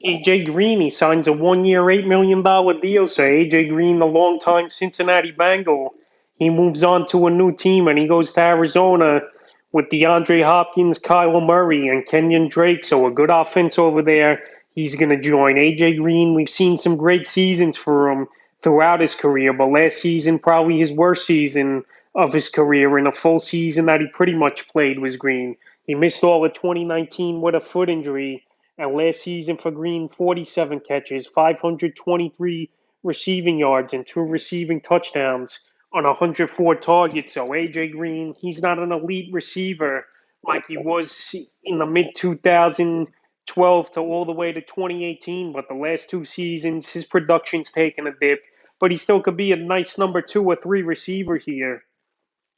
AJ Green, he signs a 1 year, $8 million deal. So AJ Green, the longtime Cincinnati Bengal, he moves on to a new team and he goes to Arizona with DeAndre Hopkins, Kyler Murray, and Kenyon Drake. So a good offense over there. He's going to join AJ Green. We've seen some great seasons for him throughout his career, but last season, probably his worst season of his career in a full season that he pretty much played was Green. He missed all of 2019 with a foot injury, and last season for Green, 47 catches, 523 receiving yards, and two receiving touchdowns on 104 targets. So AJ Green, he's not an elite receiver like he was in the mid 2012 to all the way to 2018, but the last two seasons, his production's taken a dip. But he still could be a nice number 2 or 3 receiver here.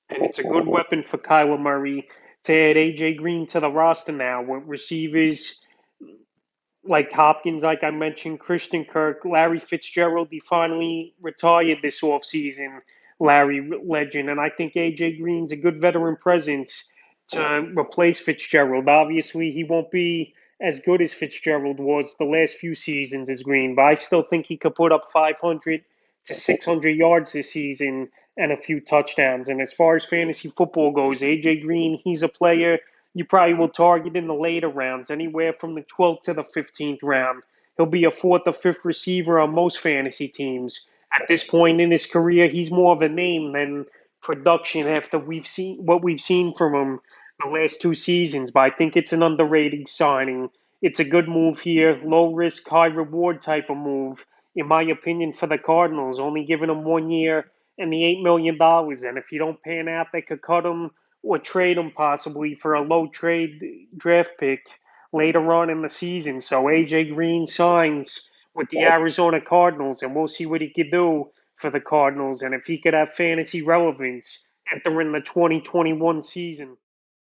And it's a good weapon for Kyler Murray to add AJ Green to the roster now with receivers like Hopkins, like I mentioned, Christian Kirk, Larry Fitzgerald. He finally retired this offseason, Larry legend. And I think AJ Green's a good veteran presence to replace Fitzgerald. Obviously, he won't be as good as Fitzgerald was the last few seasons as Green, but I still think he could put up 500 to 600 yards this season and a few touchdowns. And as far as fantasy football goes, AJ Green, he's a player you probably will target in the later rounds, anywhere from the 12th to the 15th round. He'll be a fourth or fifth receiver on most fantasy teams. At this point in his career, he's more of a name than production after we've seen what we've seen from him the last 2 seasons. But I think it's an underrated signing. It's a good move here, low risk, high reward type of move, in my opinion, for the Cardinals. Only giving him 1 year and the $8 million, and if you don't pan out, they could cut him or trade him possibly for a low trade draft pick later on in the season. So AJ Green signs with the Arizona Cardinals, and we'll see what he could do for the Cardinals and if he could have fantasy relevance entering the 2021 season.